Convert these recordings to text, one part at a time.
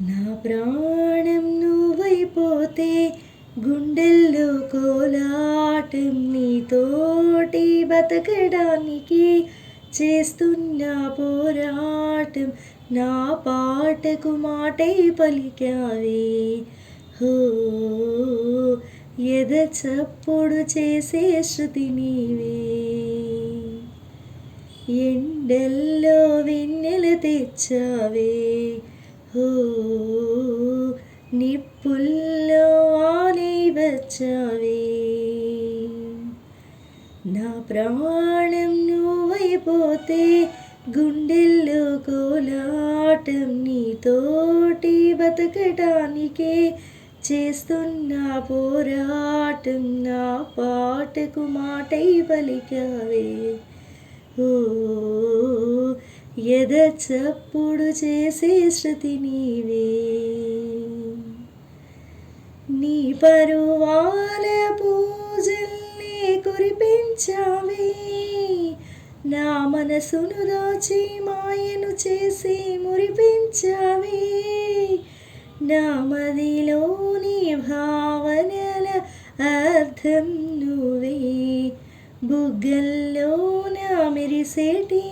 నా ప్రాణం నువ్వైపోతే గుండెల్లో కోలాటం నీతోటి బతకడానికి చేస్తున్న పోరాటం నా పాటకు మాటై పలికావే హో ఎద చప్పుడు చేసే శృతి నీవే ఎండల్లో వెన్నెల తెచ్చావే హో నిప్పుల్లో ఆనై వచ్చావే నా ప్రాణం నువ్వైపోతే గుండెల్లో కోలాటం నీతోటి బతకటానికే చేస్తున్న పోరాటం నా పాటకు మాటై పలికావే ఓ ఎద చప్పుడు చేసే శృతి నీవే నీ పరువాల పూజల్ని కురిపించావే నా మనసును దోచి మాయను చేసి మురిపించావే నా మదిలోని భావనల అర్థం నువ్వే బుగ్గల్లో నా మెరిసేటి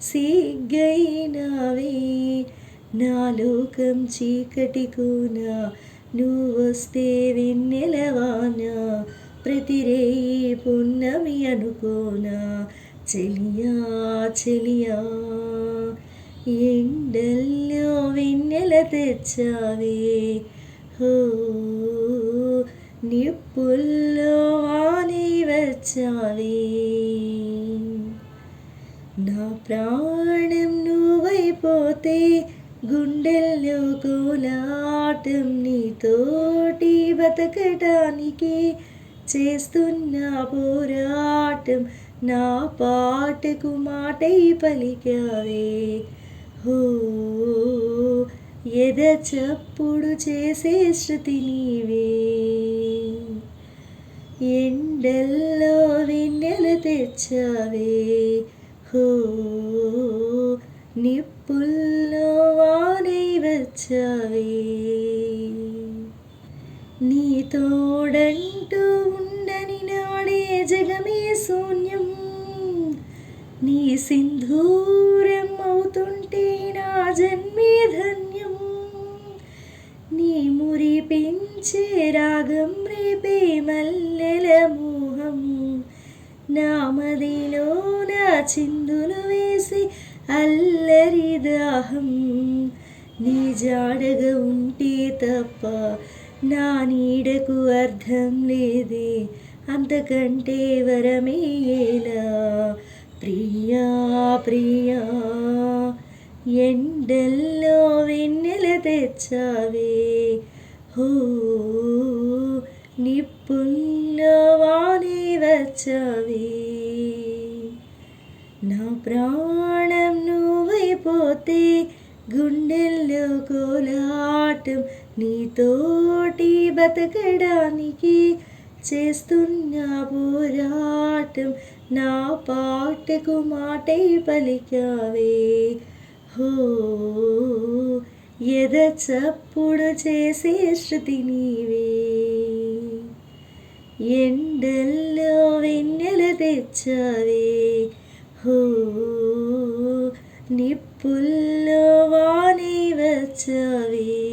సిగ్గైనావే నా లోకం చీకటి కూనా నువ్వు వస్తే వెన్నెలవానా ప్రతిరేయి పున్నమి అనుకోనా చెలియా చెలియా ఎండల్లో వెన్నెల తెచ్చావే హో నిప్పుల్లో వానై వచ్చావే నా ప్రాణం నువ్వైపోతే గుండెల్లో కోలాటం నీతోటి బతకటానికి చేస్తున్న పోరాటం నా పాటకు మాటై పలికావే హో ఎద చప్పుడు చేసే శృతి నీవే ఎండల్లో వెన్నెల తెచ్చావే హో నిప్పుల్లో వానై వచ్చావే నీ తోడంటూ ఉండని నాడే జగమే శూన్యం నీ సింధూరం అవుతుంటే నా జన్మే ధన్యం నీ మురిపించే రాగం రేపే మల్లెల మోహం నా మదిలో నా చిందులు వేసి అల్లరి దాహం నీ జాడగా ఉంటే తప్ప నా నీడకు అర్థం లేదే అంతకంటే వరమేలా ప్రియా ప్రియా ఎండల్లో వెన్నెల తెచ్చావే హో నిప్పుల్లో వానై వచ్చావే నా ప్రాణం నువ్వైపోతే గుండెల్లో కోలాటం నీతోటి బతకడానికి చేస్తున్న పోరాటం నా పాటకు మాటై పలికావే హో ఎద చప్పుడు చేసే శృతి నీవే ఎండల్లో వెన్నెల తెచ్చావే హో నిప్పుల్లో వానై వచ్చావే